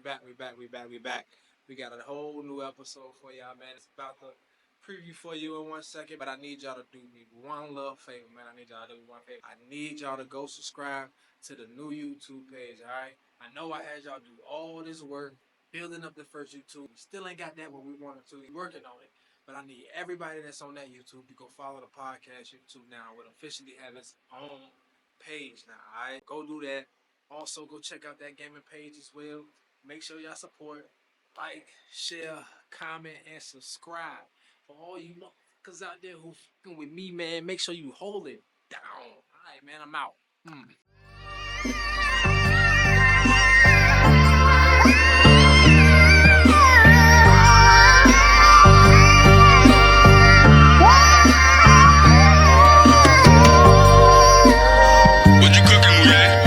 we back. We got a whole new episode for y'all, man. It's about to preview for you in 1 second, but I need y'all to do me one little favor, man. I need y'all to do me one favor. I need y'all to go subscribe to the new YouTube page, all right? I know I had y'all do all this work building up the first YouTube. We still ain't got that what we wanted to. We working on it. But I need everybody that's on that YouTube to go follow the podcast YouTube now. We'll officially have its own page now, all right? Go do that. Also, go check out that gaming page as well. Make sure y'all support, like, share, comment, and subscribe. For all you motherfuckers out there who fucking with me, man, make sure you hold it down. All right, man, I'm out. What you cooking with?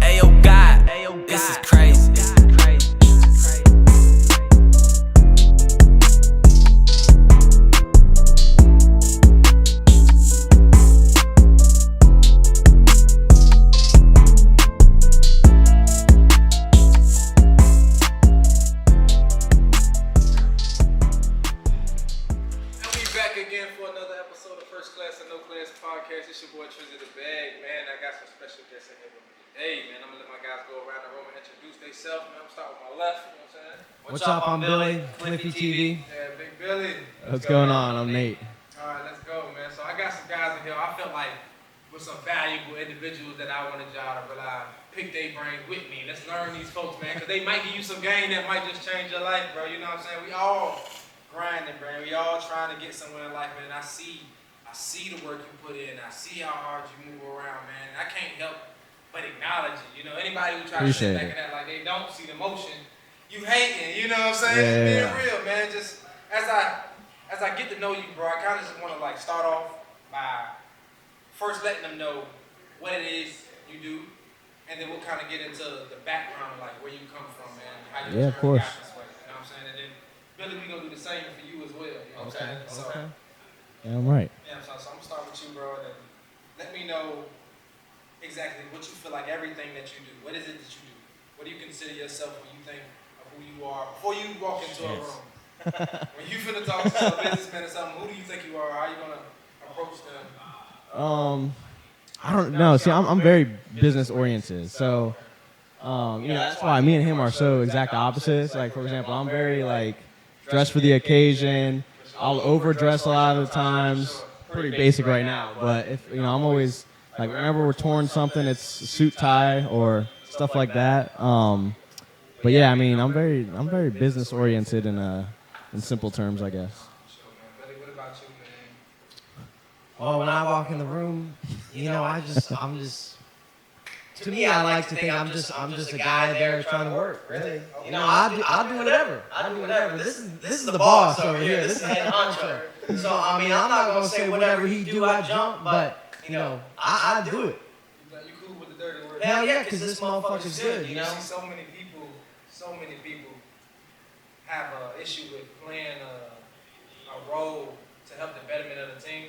Ayo, God, this is crazy. And we back again for another episode of First Class and No Class Podcast. It's your boy Trizzy the Bag, man. I got some special guests in here with me today, man. I'm gonna let my guys go around the room and introduce themselves, man. I'm starting with my left, you know what I'm saying? What's up? I'm Billy, Cliffy TV. Yeah, Big Billy. What's going on? I'm Nate. All right, let's go, man. So I got some guys in here. I felt like with some valuable individuals that I wanted y'all to rely, pick their brains with me. Let's learn these folks, man, because they might give you some game that might just change your life, bro. You know what I'm saying? We all grinding, bro. We all trying to get somewhere in life, man. I see the work you put in. I see how hard you move around, man. I can't help but acknowledge it. You know, anybody who tries to sit back and act like they don't see the motion, you hating. You know what I'm saying? Just being real, man. Just as I get to know you, bro, I kind of just want to like start off by first letting them know what it is you do, and then we'll kind of get into the background, like where you come from, man, how you Of course. got this way. You know what I'm saying? And then Billy, we gonna do the same for you as well. You know what I'm saying? So, Yeah, I'm right. yeah, so I'm gonna start with you, bro, and let me know exactly what you feel like everything that you do. What is it that you do? What do you consider yourself when you think of who you are before you walk into a room? When you finna talk to a businessman or something, who do you think you are? How you gonna approach them? I don't know. See, I'm very business oriented, so that's why me and him are so exact opposites. Like, for example, I'm very like dressed for the occasion. I'll overdress a lot of the times. Pretty basic right now, but if I'm always like, whenever we're touring something, it's suit tie or stuff like that. But yeah, I mean, I'm very business oriented in simple terms, I guess. Sure, man. Billy, what about you, man? Well, when I walk in the room, to me, I like to think I'm just a guy there trying to work, really. I'll do whatever. I'll do whatever. This is the boss over here. This is head honcho. So, I mean, I'm not going to say whatever he do, I jump, but, I do it. You cool with the dirty word? Hell yeah, because this motherfucker's good, You see so many people have an issue with playing a role to help the betterment of the team.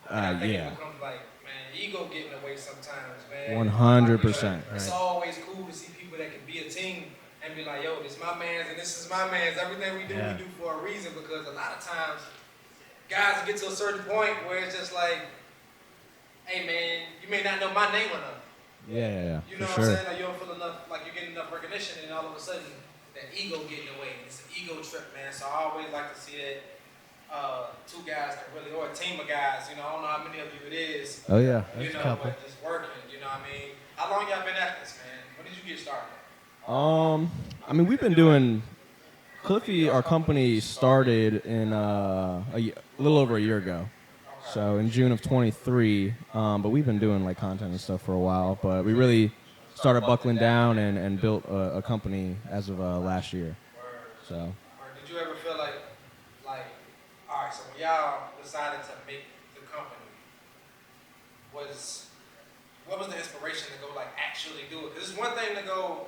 And I think it becomes like, man, ego getting away sometimes, man. 100%. It's always cool to see people that can be a team and be like, yo, this is my man's and this is my man's. Everything we do for a reason, because a lot of times guys get to a certain point where it's just like, hey man, you may not know my name or nothing. Yeah, You know for what I'm sure. saying? Like you don't feel enough, like you're getting enough recognition, and all of a sudden that ego getting away. It's an ego trip, man. So I always like to see that two guys can really, or a team of guys. You know, I don't know how many of you it is. Oh yeah, You know, but just working. You know what I mean? How long y'all been at this, man? When did you get started? I mean, we've been doing. Cliffy, our company started in a little over a year ago, so in June of 23. But we've been doing like content and stuff for a while. But we really started buckling down and built a company as of last year. So. Or did you ever feel like, all right, so when y'all decided to make the company, what was the inspiration to go like actually do it? Because it's one thing to go,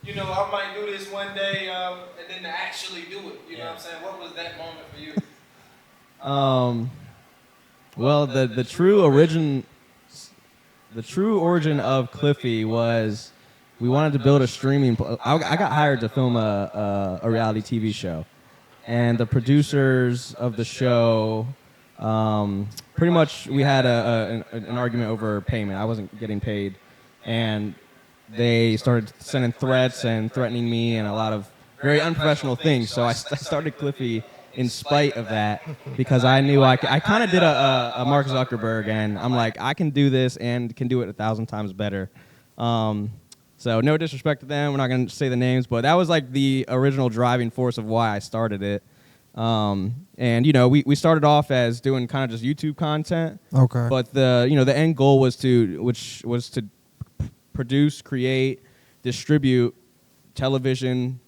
you know, I might do this one day, and then to actually do it. You know what I'm saying? What was that moment for you? Well, the true origin of Cliffy was we wanted to build a streaming. I got hired to film a reality TV show, and the producers of the show, pretty much we had an argument over payment. I wasn't getting paid, and they started sending threats and threatening me and a lot of very unprofessional things. So I started Cliffy in spite of that because I knew I kind of did a Mark Zuckerberg, and I'm like, I can do this and can do it 1,000 times better. So no disrespect to them. We're not going to say the names, but that was like the original driving force of why I started it. And, you know, we started off as doing kind of just YouTube content. Okay. But the end goal was to produce, create, distribute television,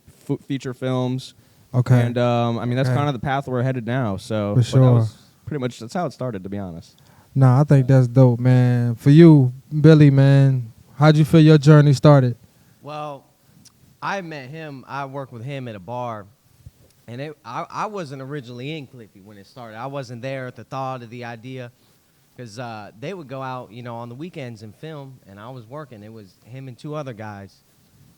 feature films. Okay. And I mean that's kind of the path we're headed now. So For but that sure. was pretty much that's how it started, to be honest. Nah, I think that's dope, man. For you, Billy, man, how'd you feel your journey started? Well, I met him. I worked with him at a bar, and I wasn't originally in Cliffy when it started. I wasn't there at the thought of the idea, because they would go out, you know, on the weekends and film, and I was working. It was him and two other guys,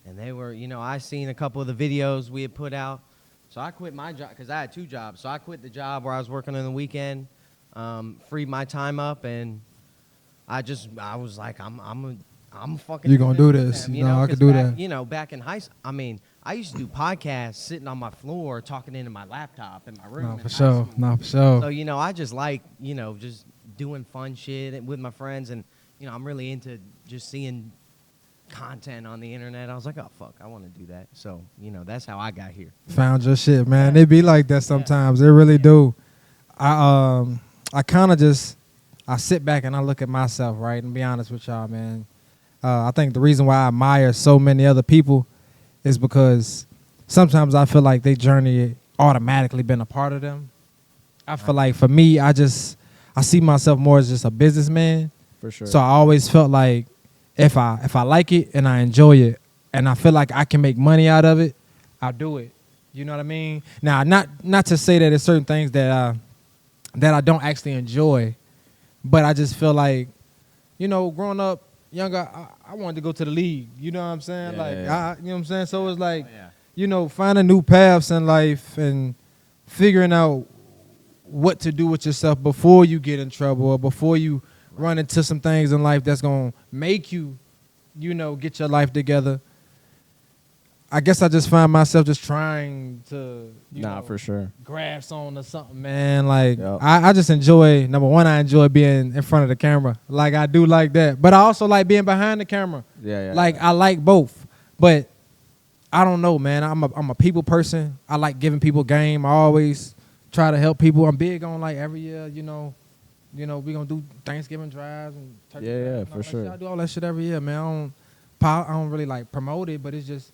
and they were, you know, I seen a couple of the videos we had put out, so I quit my job because I had two jobs. So I quit the job where I was working on the weekend, freed my time up, and I was like, I'm fucking. You gonna do this? Them, you know, I could do that. You know, back in high school, I mean, I used to do podcasts sitting on my floor, talking into my laptop in my room. Nah, in for high sure. school. Nah, for sure. So, you know, I just like, you know, just doing fun shit with my friends, and, you know, I'm really into just seeing content on the internet. I was like, oh, fuck, I want to do that. So, you know, that's how I got here. Found your shit, man. They be like that sometimes. They really do. I kind of just, I sit back and I look at myself, right, and be honest with y'all, man. I think the reason why I admire so many other people is because sometimes I feel like their journey automatically been a part of them. I feel like for me, I see myself more as just a businessman. For sure. So I always felt like if I like it and I enjoy it and I feel like I can make money out of it, I'll do it. You know what I mean? Now, not to say that there's certain things that I don't actually enjoy, but I just feel like, you know, growing up younger, I wanted to go to the league. You know what I'm saying? Yeah, like, yeah. you know what I'm saying? So it's like, yeah. you know, finding new paths in life and figuring out what to do with yourself before you get in trouble or before you run into some things in life that's going to make you, you know, get your life together. I guess I just find myself just trying to, you know, for sure. grasp on to something, man. Like, Yep. I just enjoy, number one, I enjoy being in front of the camera. Like, I do like that. But I also like being behind the camera. Yeah. Like, I like both. But I don't know, man. I'm a people person. I like giving people game. I always try to help people. I'm big on, like, every year, you know, we're going to do Thanksgiving drives and turkey Yeah, drives yeah, and all for that sure. shit. I do all that shit every year, man. I don't really, like, promote it, but it's just,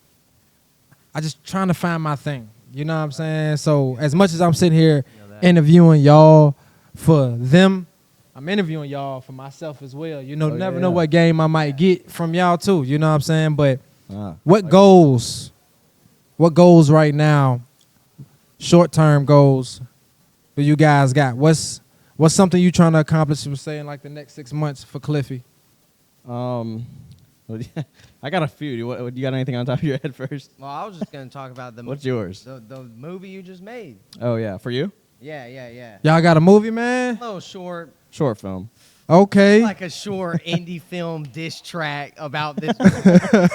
I just trying to find my thing. You know what I'm saying? So as much as I'm sitting here interviewing y'all for them, I'm interviewing y'all for myself as well. You know, never know what game I might get from y'all too. You know what I'm saying? But what goals right now, short-term goals, do you guys got? What's something you trying to accomplish, say, in like the next 6 months for Cliffy? I got a few. You got anything on top of your head first? Well, I was just going to talk about What's yours? the movie you just made. Oh, yeah. For you? Yeah. Y'all got a movie, man? A little short. Short film. Okay. Like a short indie film diss track about this.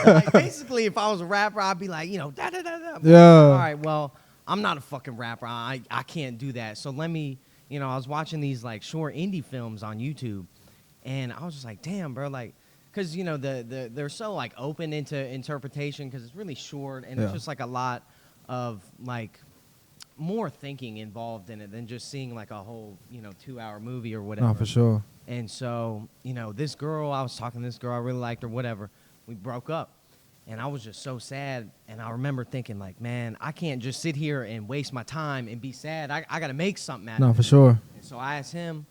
Like basically, if I was a rapper, I'd be like, da da da da. Yeah. All right, well, I'm not a fucking rapper. I can't do that. So let me, I was watching these like short indie films on YouTube, and I was just like, damn, bro, like, because they're so like open into interpretation because it's really short and it's just like a lot of like more thinking involved in it than just seeing like a whole 2-hour movie or whatever. No, for sure. And so, this girl, I was talking to this girl, I really liked her, whatever. We broke up. And I was just so sad. And I remember thinking, like, man, I can't just sit here and waste my time and be sad. I got to make something out of it. No, for sure. And so I asked him,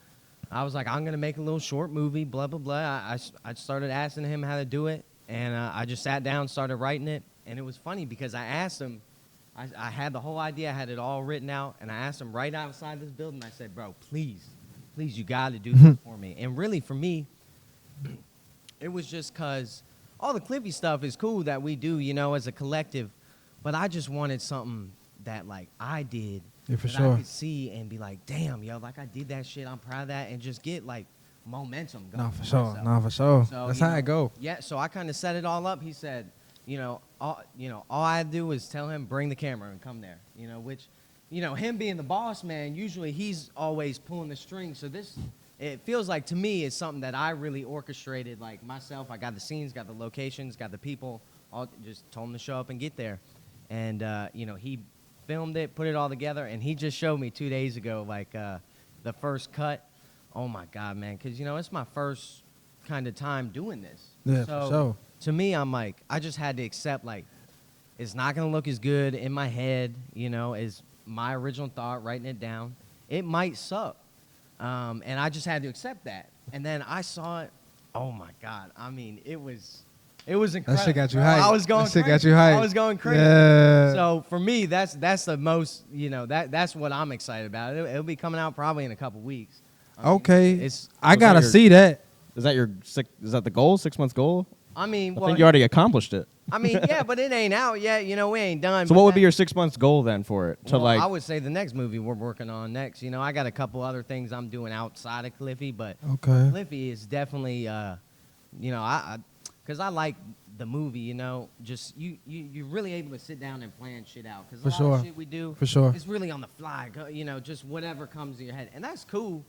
I was like, I'm going to make a little short movie, blah, blah, blah. I started asking him how to do it. And I just sat down, started writing it. And it was funny because I asked him, I had the whole idea, I had it all written out. And I asked him right outside this building, I said, bro, please, you got to do this for me. And really, for me, it was just because all the Cliffy stuff is cool that we do, as a collective. But I just wanted something that, like, I did Yeah, for that sure. I could see and be like, damn, yo, like, I did that shit. I'm proud of that. And just get, like, momentum going. No, for sure. myself. No, for sure. So, That's you how know, it go. Yeah, so I kind of set it all up. He said, all I do is tell him, bring the camera and come there, which, him being the boss man, usually he's always pulling the strings. So it feels like to me it's something that I really orchestrated, like myself. I got the scenes, got the locations, got the people, all just told him to show up and get there. And, he filmed it, put it all together, and he just showed me 2 days ago, like, the first cut. Oh, my God, man, because, it's my first kind of time doing this. Yeah, so, for sure. To me, I'm like, I just had to accept, like, it's not going to look as good in my head, as my original thought, writing it down. It might suck. And I just had to accept that. And then I saw it. Oh, my God. I mean, it was incredible. That shit got you bro. hyped. I was going That shit crazy. got you hyped. I was going crazy. Yeah. So for me, that's the most, that's what I'm excited about. It'll be coming out probably in a couple weeks. I mean, Okay. I Was got to that your- see that. Is that the goal? 6 months goal? I mean, I think you already accomplished it. yeah, but it ain't out yet. We ain't done. So but what would be that- your 6 months goal then for it? Well, I would say the next movie we're working on next. I got a couple other things I'm doing outside of Cliffy, but Okay. Cliffy is definitely, because I like the movie. Just you're really able to sit down and plan shit out. Because For a lot sure. of shit we do, For sure. it's really on the fly. Just whatever comes to your head, and that's cool.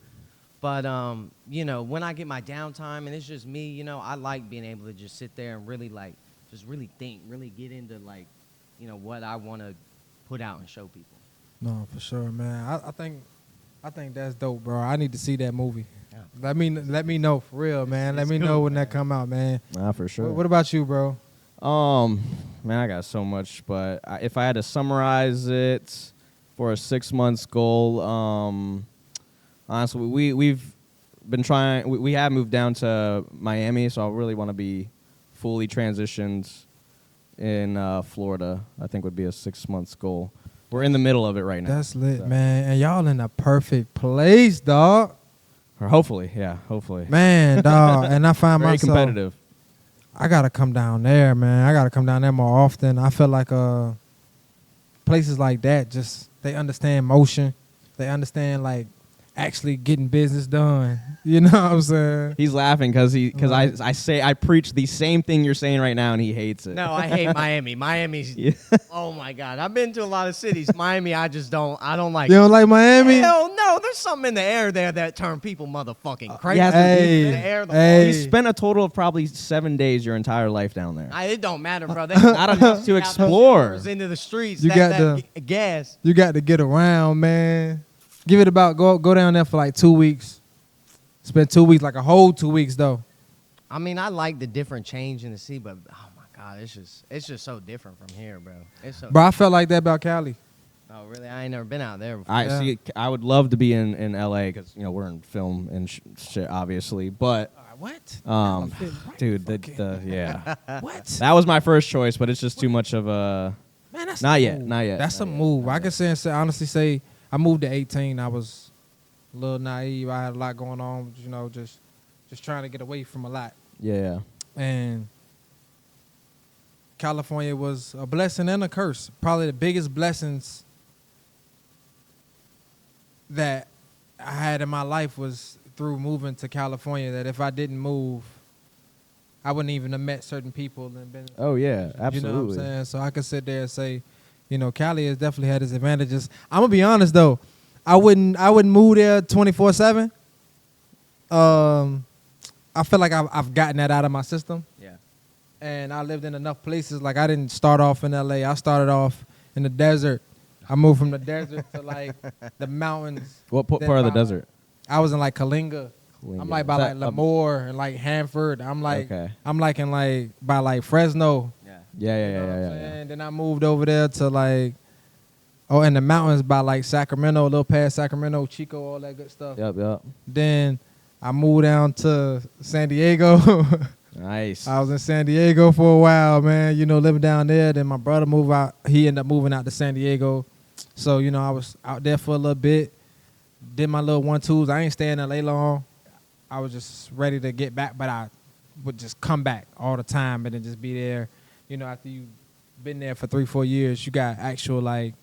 But when I get my downtime and it's just me, I like being able to just sit there and really just really think, really get into what I want to put out and show people. No, for sure, man. I think that's dope, bro. I need to see that movie. Yeah. Let me know for real, man. Let It's me cool, know when man. that come out, man. Nah, for sure. What about you, bro? Man, I got so much, but if I had to summarize it for a 6 months goal, honestly, we've been trying. We have moved down to Miami, so I really want to be fully transitioned in Florida. I think would be a 6 months goal. We're in the middle of it right now. That's lit, so. man. And y'all in the perfect place, dog. Or hopefully, yeah, hopefully. Man, dog. And I find Very myself competitive. I gotta come down there, man. I gotta come down there more often. I feel like places like that just they understand motion. They understand like actually getting business done. You know what I'm saying? He's laughing because I preach the same thing you're saying right now, and he hates it. No, I hate Miami. Miami's, Yeah. oh my God. I've been to a lot of cities. Miami, I don't like. You don't like Miami? Hell no, there's something in the air there that turn people motherfucking crazy. yeah, Hey, The air, the hey. You spent a total of probably 7 days your entire life down there. it don't matter, bro. They Not enough to out those explore. doors into the streets. You got gas. You got to get around, man. Give it about go down there for like 2 weeks. Spend 2 weeks, like a whole 2 weeks though. I mean, I like the different change in the sea, but oh my God, it's just so different from here, bro. It's so. Bro, I felt like that about Cali. Oh really? I ain't never been out there before. I Yeah. see. I would love to be in LA because we're in film and shit, obviously. But What? dude, the yeah, What? that was my first choice, but it's just too much of a. Man, that's Not a yet, move. not yet, That's not a yet, move. not I yet. can honestly say I moved to 18. I was a little naive. I had a lot going on, just trying to get away from a lot. Yeah, And California was a blessing and a curse. Probably the biggest blessings that I had in my life was through moving to California that if I didn't move, I wouldn't even have met certain people and been. Oh yeah, absolutely. You know what I'm saying? So I could sit there and say, you know, Cali has definitely had its advantages. I'm gonna be honest though, I wouldn't move there 24/7. I feel like I've gotten that out of my system. Yeah. And I lived in enough places. Like I didn't start off in LA. I started off in the desert. I moved from the desert to like the mountains. What part Then of the by- desert? I was in like Kalinga. I'm like by Is like that Lemoore and like Hanford. I'm like Okay. I'm like in like by like Fresno. Yeah, You know what I'm yeah. saying? Then I moved over there to like in the mountains by like Sacramento, a little past Sacramento, Chico, all that good stuff. Yep. Then I moved down to San Diego. Nice. I was in San Diego for a while, man. You know, living down there. Then my brother moved out. He ended up moving out to San Diego. So, you know, I was out there for a little bit. Did my little 1-2s. I ain't staying in LA long. I was just ready to get back, but I would just come back all the time and then just be there. You know, after you've been there for 3-4 years, you got actual, like,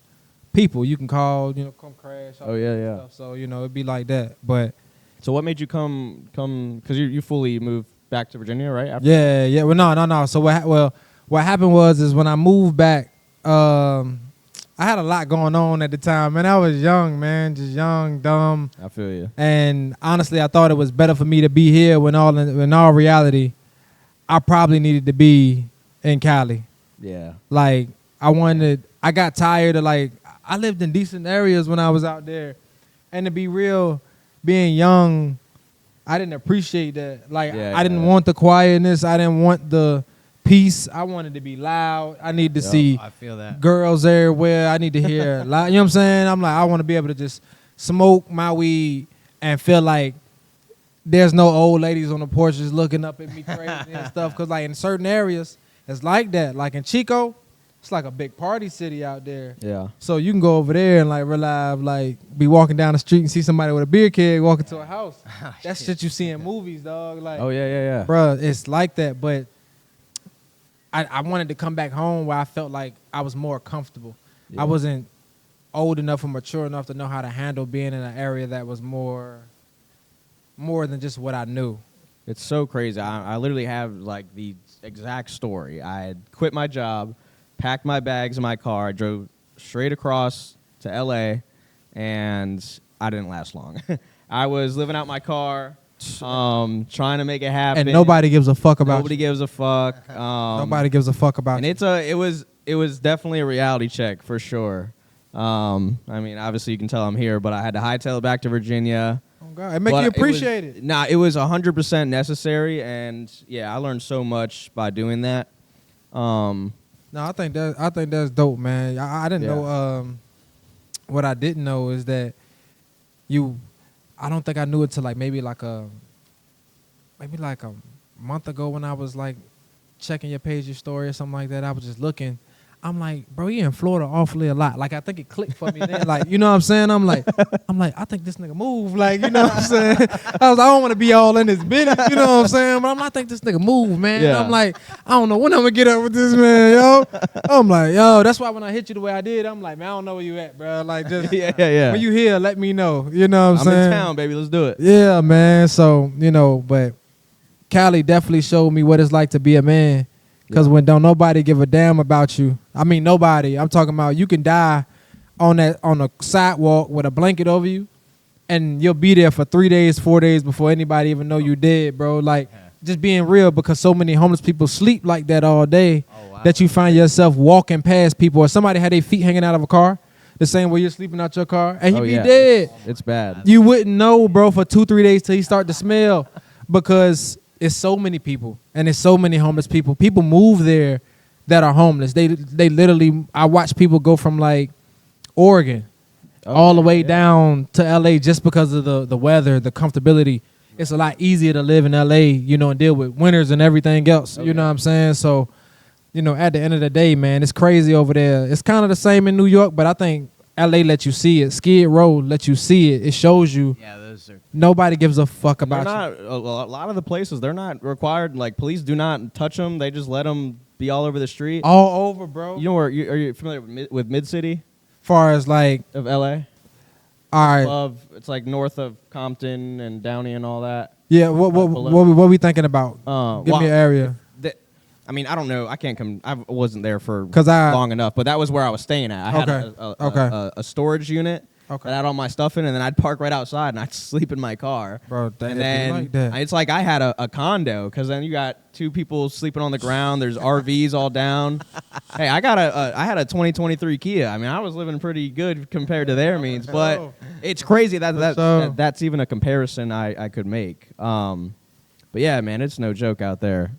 people you can call, you know, come crash. all Oh, that yeah. Stuff. So, you know, it'd be like that. But, So what made you come? Because you fully moved back to Virginia, right? After? yeah. Well, no. So, what happened was when I moved back, I had a lot going on at the time, man. I was young, man, just young, dumb. I feel you. And honestly, I thought it was better for me to be here when in all reality, I probably needed to be in Cali. Yeah. Like, I got tired of like, I lived in decent areas when I was out there. And to be real, being young, I didn't appreciate that. Like, I didn't want the quietness. I didn't want the peace. I wanted to be loud. I need to see I feel that. girls everywhere. I need to hear loud. You know what I'm saying? I'm like, I want to be able to just smoke my weed and feel like there's no old ladies on the porches looking up at me crazy and stuff. Because like in certain areas, it's like that. Like in Chico, it's like a big party city out there. Yeah. So you can go over there and like realize, like be walking down the street and see somebody with a beer keg walking to a house. That's shit you see in movies, dog. Like, Oh yeah. bruh, it's like that. But I wanted to come back home where I felt like I was more comfortable. Yeah. I wasn't old enough or mature enough to know how to handle being in an area that was more than just what I knew. It's so crazy. I literally have like the exact story. I had quit my job, packed my bags in my car, drove straight across to LA, and I didn't last long. I was living out my car, trying to make it happen. And nobody gives a fuck about Nobody you. gives a fuck. Nobody gives a fuck about And you. it was definitely a reality check for sure. I mean, obviously you can tell I'm here, but I had to hightail it back to Virginia. Oh God, it make But you appreciate it. Nah, it was 100% necessary, and yeah, I learned so much by doing that. No, I think that's dope, man. I didn't Yeah. know. What I didn't know is that I don't think I knew it till maybe like a month ago when I was like checking your page, your story or something like that. I was just looking. I'm like, bro, you in Florida awfully a lot. Like I think it clicked for me then. Like, you know what I'm saying? I'm like, I think this nigga move. Like, you know what I'm saying? I don't want to be all in his business. You know what I'm saying? But I think this nigga move, man. Yeah. I'm like, I don't know when I'm gonna get up with this man, yo. I'm like, yo, that's why when I hit you the way I did, I'm like, man, I don't know where you at, bro. Like, just yeah. when you here, let me know. You know what I'm I'm saying? in town, baby. Let's do it. Yeah, man. So, you know, but Cali definitely showed me what it's like to be a man. Because when don't nobody give a damn about you. I mean, nobody. I'm talking about you can die on a sidewalk with a blanket over you, and you'll be there for 3 days, 4 days before anybody even know you dead, bro. Like, just being real, because so many homeless people sleep like that all day that you find yourself walking past people, or somebody had their feet hanging out of a car, the same way you're sleeping out your car, and you be dead. It's bad. You wouldn't know, bro, for 2-3 days till you start to smell, because it's so many people and it's so many homeless people. People move there that are homeless. They literally, I watch people go from like Oregon all the way down to LA just because of the weather, the comfortability. It's a lot easier to live in LA, you know, and deal with winters and everything else. You know what I'm saying? So, you know, at the end of the day, man, it's crazy over there. It's kind of the same in New York, but I think LA let you see it. Skid Row let you see it. It shows you. Yeah, those are. Nobody gives a fuck They're about you. not, a lot of the places, they're not required. Like, police do not touch them. They just let them be all over the street. All over, bro. You know where? Are you familiar with Mid City Far as like of LA? All right. above. It's like north of Compton and Downey and all that. Yeah. What we thinking about? Give well, me an area. I mean, I don't know. I can't come. I wasn't there for 'Cause long enough, but that was where I was staying at. I had Okay. a storage unit Okay. that had all my stuff in, and then I'd park right outside and I'd sleep in my car. Bro, And then like that. it's like I had a condo, because then you got two people sleeping on the ground. There's RVs all down. Hey, I had a 2023 Kia. I mean, I was living pretty good compared to their means, but it's crazy that's even a comparison I could make. But yeah, man, it's no joke out there.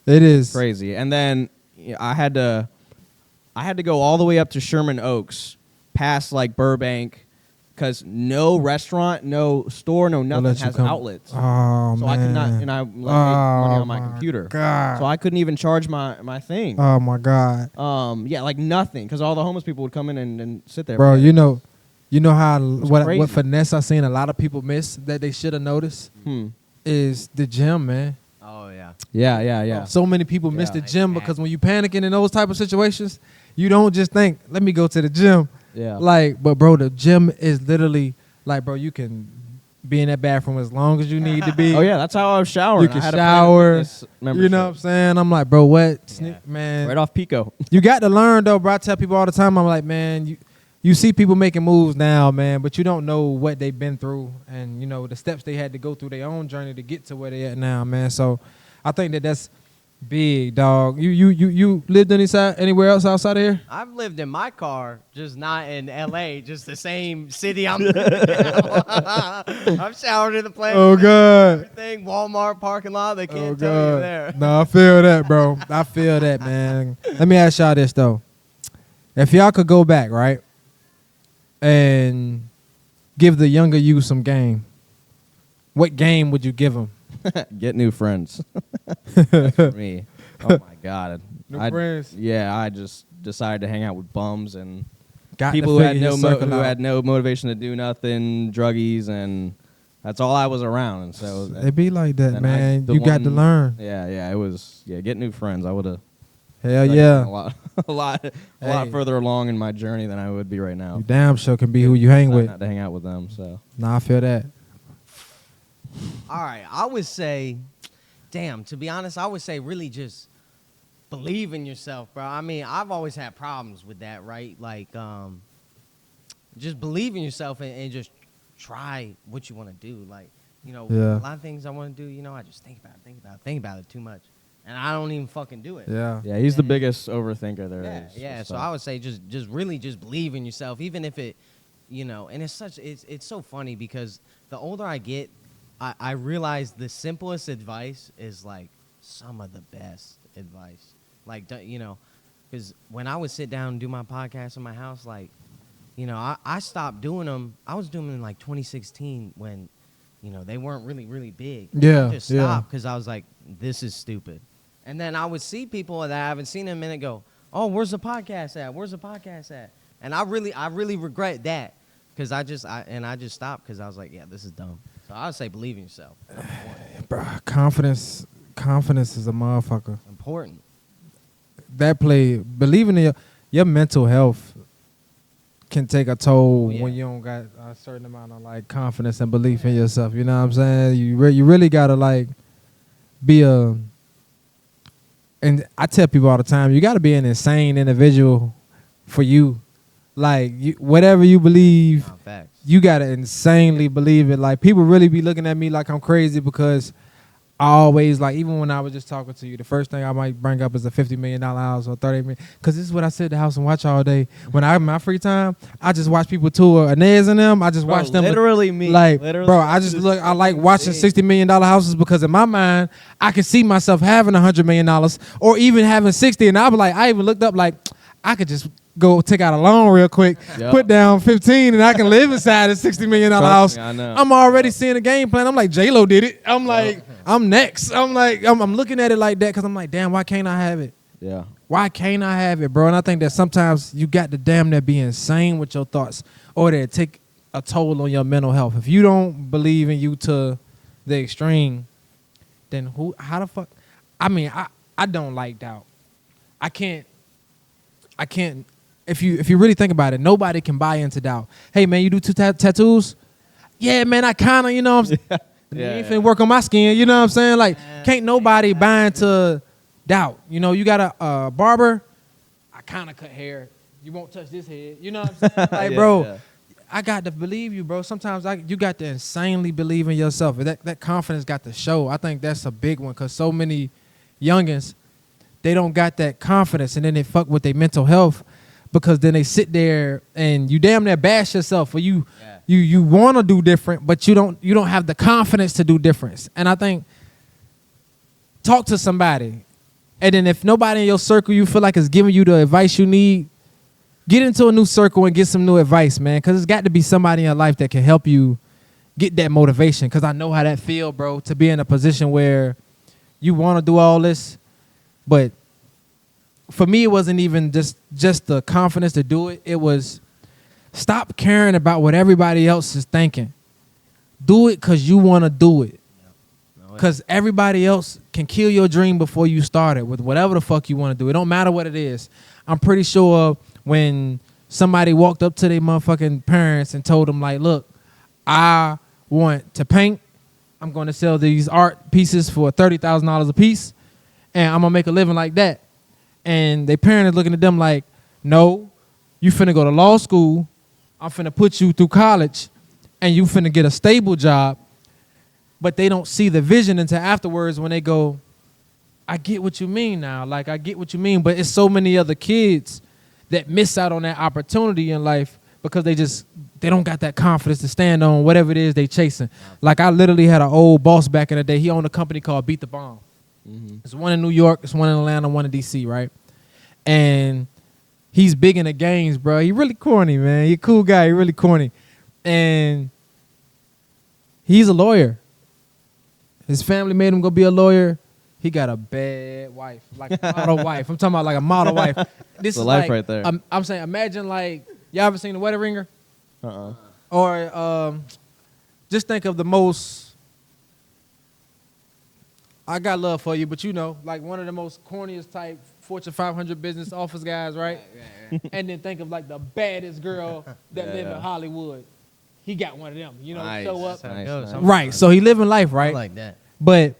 It is Crazy. And then I had to go all the way up to Sherman Oaks, past like Burbank, because no restaurant, no store, no nothing let you has come. outlets. Oh So man. I could not, and I make money on my my computer. God. So I couldn't even charge my thing. Oh my God. Yeah, like nothing, because all the homeless people would come in and sit there. Bro, you know how what crazy. finesse I seen a lot of people miss that they should have noticed is the gym, man. Oh yeah. Yeah. So many people miss Yeah. the gym because when you panicking in those type of situations, you don't just think, let me go to the gym. Yeah. Like, but bro, the gym is literally like, bro, you can be in that bathroom as long as you need to be. Oh yeah, that's how I was showering. You I can had a shower. Planet Fitness You know what membership. I'm saying? I'm like, bro, what? Man. Right off Pico. You got to learn though, bro. I tell people all the time, I'm like, man, you see people making moves now, man, but you don't know what they've been through and, the steps they had to go through their own journey to get to where they at now, man. So I think that's big, dog. You lived anywhere else outside of here? I've lived in my car, just not in L.A., just the same city I'm living in now. I've showered in the Planet Oh, Fitness, God. everything, Walmart parking lot, they Oh, can't tell you God. there. No, I feel that, bro. I feel that, man. Let me ask y'all this, though. If y'all could go back, right, and give the younger you some game, what game would you give them? Get new friends. That's for me. Oh my God. New friends? Yeah, I just decided to hang out with bums and Got people to who had figure no your circle out. no motivation to do nothing, druggies, and that's all I was around. And so It be like that, and man. the You got to one- learn. it was get new friends. I would have Hell yeah. a lot Hey. further along in my journey than I would be right now. You damn sure can be who you hang Decided with. not to hang out with them. So Nah, I feel that. All right, I would say, to be honest, I would say really just believe in yourself, bro. I mean, I've always had problems with that, right? Like, just believe in yourself and just try what you want to do. Like, Yeah. a lot of things I want to do, I just think about it too much. And I don't even fucking do it. Yeah. yeah, he's the biggest overthinker there is. Yeah. So I would say just really just believe in yourself, even if it, and it's so funny because the older I get, I realize the simplest advice is like some of the best advice. Like, because when I would sit down and do my podcast in my house, like, I stopped doing them. I was doing them in like 2016 when, they weren't really, really big. Yeah, I just yeah. stopped because I was like, this is stupid. And then I would see people that I haven't seen in a minute go, oh, where's the podcast at? Where's the podcast at? And I really regret that because I just stopped because I was like, yeah, this is dumb. So I would say believe in yourself. Number one. Bro, confidence is a motherfucker. Important. Believing in your mental health can take a toll Oh, yeah. when you don't got a certain amount of like confidence and belief in yourself. You know what I'm saying? You really gotta like be and I tell people all the time, you gotta be an insane individual for you. Like whatever you believe, Nah, facts. you gotta insanely believe it. Like people really be looking at me like I'm crazy because I always like, even when I was just talking to you, the first thing I might bring up is a $50 million house or $30 million, because this is what I sit at the house and watch all day. When I have my free time, I just watch people tour Inez and them. I just watch them. Literally me. Like, Literally bro, I just look. I like watching $60 million houses because in my mind, I can see myself having $100 million or even having 60, and I'll be like, I even looked up like, I could just go take out a loan real quick, Yep. put down 15, and I can live inside a $60 million house. Trust me, I know. I'm already seeing a game plan. I'm like, J-Lo did it. I'm like, I'm next. I'm like, I'm looking at it like that because I'm like, damn, why can't I have it? Yeah. Why can't I have it, bro? And I think that sometimes you got to damn near be insane with your thoughts or that take a toll on your mental health. If you don't believe in you to the extreme, then how the fuck? I mean, I don't like doubt. I can't. if you really think about it, nobody can buy into doubt. Hey man, you do two tattoos? Yeah, man, I kind of, you know what I'm saying? You ain't finna work on my skin, you know what I'm saying? Like, can't nobody buy into doubt. You know, you got a barber, I kind of cut hair. You won't touch this head. You know what I'm saying? Like, bro, I got to believe you, bro. Sometimes you got to insanely believe in yourself. That confidence got to show. I think that's a big one because so many youngins, they don't got that confidence, and then they fuck with their mental health because then they sit there and you damn near bash yourself, or you want to do different, but you don't have the confidence to do different. And I think talk to somebody, and then if nobody in your circle you feel like is giving you the advice you need, get into a new circle and get some new advice, man, because it's got to be somebody in your life that can help you get that motivation, because I know how that feel, bro, to be in a position where you want to do all this, but for me, it wasn't even just the confidence to do it. It was stop caring about what everybody else is thinking. Do it because you want to do it. Because everybody else can kill your dream before you start it with whatever the fuck you want to do. It don't matter what it is. I'm pretty sure when somebody walked up to their motherfucking parents and told them, like, look, I want to paint. I'm going to sell these art pieces for $30,000 a piece, and I'm going to make a living like that. And their parents looking at them like, no, you finna go to law school. I'm finna put you through college, and you finna get a stable job. But they don't see the vision until afterwards when they go, I get what you mean now. Like, I get what you mean. But it's so many other kids that miss out on that opportunity in life because they don't got that confidence to stand on whatever it is they chasing. Like, I literally had an old boss back in the day. He owned a company called Beat the Bomb. Mm-hmm. It's one in New York, it's one in Atlanta, one in D.C., right? And he's big in the games, bro. He really corny, man. He a cool guy. He really corny. And he's a lawyer. His family made him go be a lawyer. He got a bad wife, like a model wife. I'm talking about like a model wife. This is life like, right there. I'm saying, imagine like, y'all ever seen The Wedding Ringer? Uh-uh. Or just think of the most, I got love for you, but you know, like one of the most corniest type Fortune 500 business office guys, right? And then think of like the baddest girl that live in Hollywood. He got one of them, you know, Nice. show up. Nice. Right, so he living life, right? I like that. But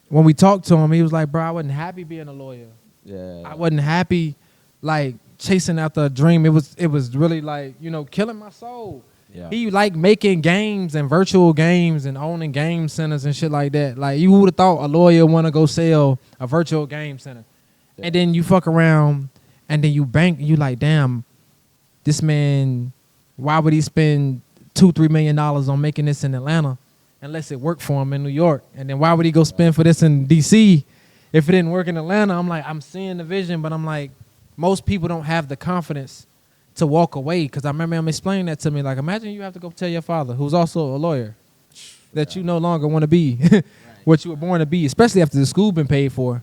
when we talked to him, he was like, bro, I wasn't happy being a lawyer. Yeah. I wasn't happy, like, chasing after a dream. It was really like, you know, killing my soul. Yeah. He like making games and virtual games and owning game centers and shit like that. Like, you would have thought a lawyer want to go sell a virtual game center. Yeah. And then you fuck around and then you bank, you like, damn, this man, why would he spend $2-3 million on making this in Atlanta unless it worked for him in New York? And then why would he go spend for this in D.C. if it didn't work in Atlanta? I'm like, I'm seeing the vision, but I'm like, most people don't have the confidence to walk away. Because I remember him explaining that to me. Like, imagine you have to go tell your father, who's also a lawyer, that you no longer want to be what you were born to be, especially after the school been paid for.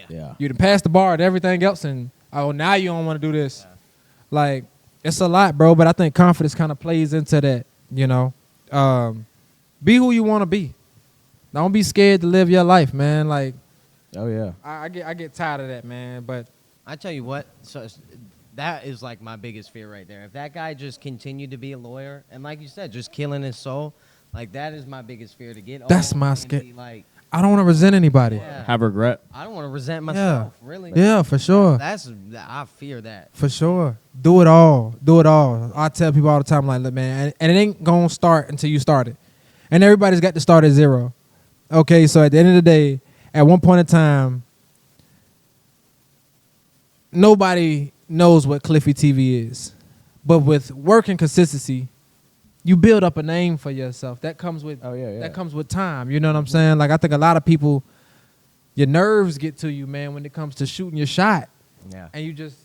Yeah. You done passed the bar and everything else, and oh, now you don't want to do this. Yeah. Like, it's a lot, bro, but I think confidence kind of plays into that, you know. Be who you want to be. Don't be scared to live your life, man. Like, oh yeah, I get tired of that, man. But I tell you what, so that is like my biggest fear right there. If that guy just continued to be a lawyer and, like you said, just killing his soul, like that is my biggest fear, to get old. That's my and scare. be like, I don't want to resent anybody. Yeah. have regret. I don't want to resent myself, really. Yeah, for sure. I fear that. For sure. Do it all. Do it all. I tell people all the time, like, look, man, and it ain't going to start until you start it. And everybody's got to start at zero. Okay, so at the end of the day, at one point in time, nobody knows what Cliffy TV is. But with work and consistency, you build up a name for yourself. That comes with that comes with time. You know what I'm saying? Like, I think a lot of people, your nerves get to you, man, when it comes to shooting your shot. Yeah. And you just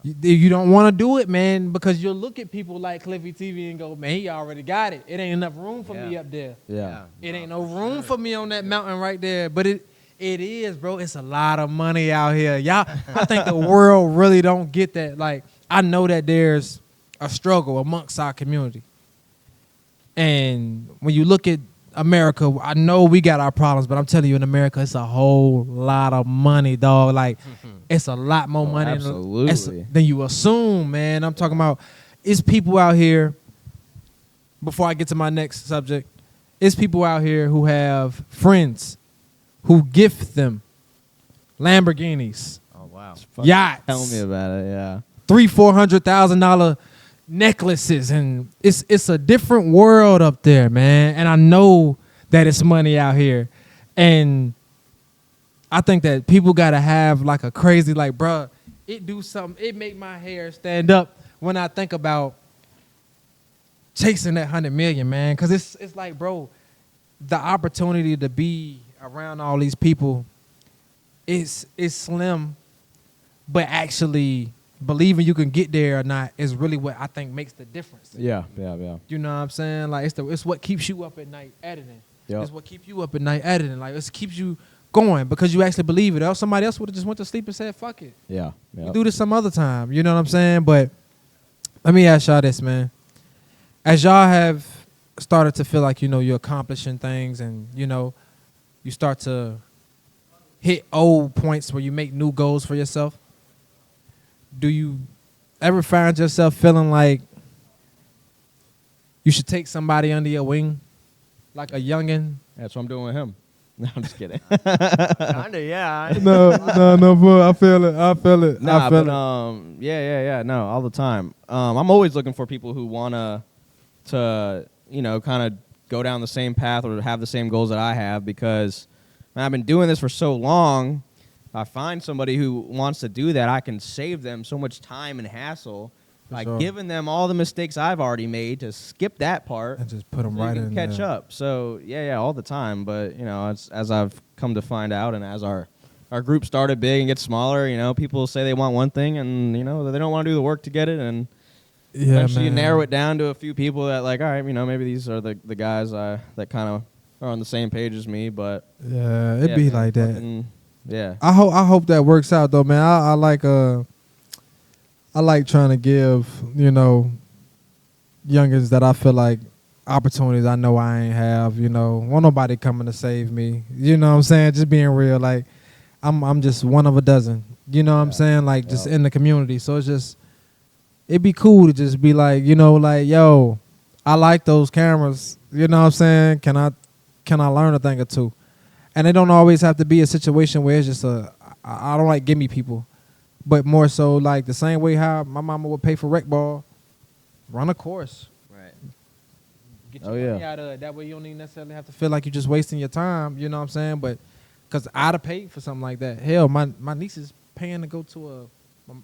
you don't want to do it, man, because you'll look at people like Cliffy TV and go, man, he already got it. It ain't enough room for me up there. Yeah. It ain't no room for me on that mountain right there. But it is, bro. It's a lot of money out here. Y'all, I think the world really don't get that. Like, I know that there's a struggle amongst our community. And when you look at America, I know we got our problems, but I'm telling you, in America, it's a whole lot of money, dog. Like, it's a lot more money absolutely. than you assume, man. I'm talking about, it's people out here, before I get to my next subject, it's people out here who have friends who gift them Lamborghinis, Oh wow. yachts, Tell me about it. Yeah. $300,000-$400,000 necklaces, and it's a different world up there, man. And I know that it's money out here, and I think that people gotta have like a crazy, like, bruh, it do something. It make my hair stand up when I think about chasing that 100 million, man. Cause it's like, bro, the opportunity to be around all these people is slim, but actually believing you can get there or not is really what I think makes the difference. Yeah. You know what I'm saying? Like, it's what keeps you up at night editing. Yep. It's what keeps you up at night editing. Like, it keeps you going because you actually believe it. Else somebody else would have just went to sleep and said, fuck it. Yeah. We do this some other time. You know what I'm saying? But let me ask y'all this, man. As y'all have started to feel like, you know, you're accomplishing things and, you know, you start to hit old points where you make new goals for yourself, do you ever find yourself feeling like you should take somebody under your wing, like a youngin'? That's what I'm doing with him. No, I'm just kidding. Kinda, yeah. No, bro. I feel it. Nah, but yeah. No, all the time. I'm always looking for people who wanna you know, kind of go down the same path or have the same goals that I have, because man, I've been doing this for so long. If I find somebody who wants to do that, I can save them so much time and hassle by giving them all the mistakes I've already made to skip that part and just put them so right you can in catch there. up. So yeah, all the time. But you know, as I've come to find out, and as our group started big and gets smaller, you know, people say they want one thing, and you know, they don't want to do the work to get it, and Yeah, eventually you man. narrow it down to a few people that, like, all right, you know, maybe these are the guys that kind of are on the same page as me. But Yeah, it'd yeah, be man, like that. fucking- yeah. I hope that works out though, man. I like trying to give, you know, youngins that I feel like opportunities I know I ain't have, you know. Won't nobody coming to save me. You know what I'm saying? Just being real. Like I'm just one of a dozen. You know what I'm saying? Like just in the community. So it's just it'd be cool to just be like, you know, like, yo, I like those cameras. You know what I'm saying? Can I learn a thing or two? And it don't always have to be a situation where it's just I don't like gimme people, but more so like the same way how my mama would pay for rec ball, run a course. Right. Get Oh, your money yeah. out of it. That way you don't even necessarily have to feel like you're just wasting your time. You know what I'm saying? But because I'd have paid for something like that. Hell, my niece is paying to go to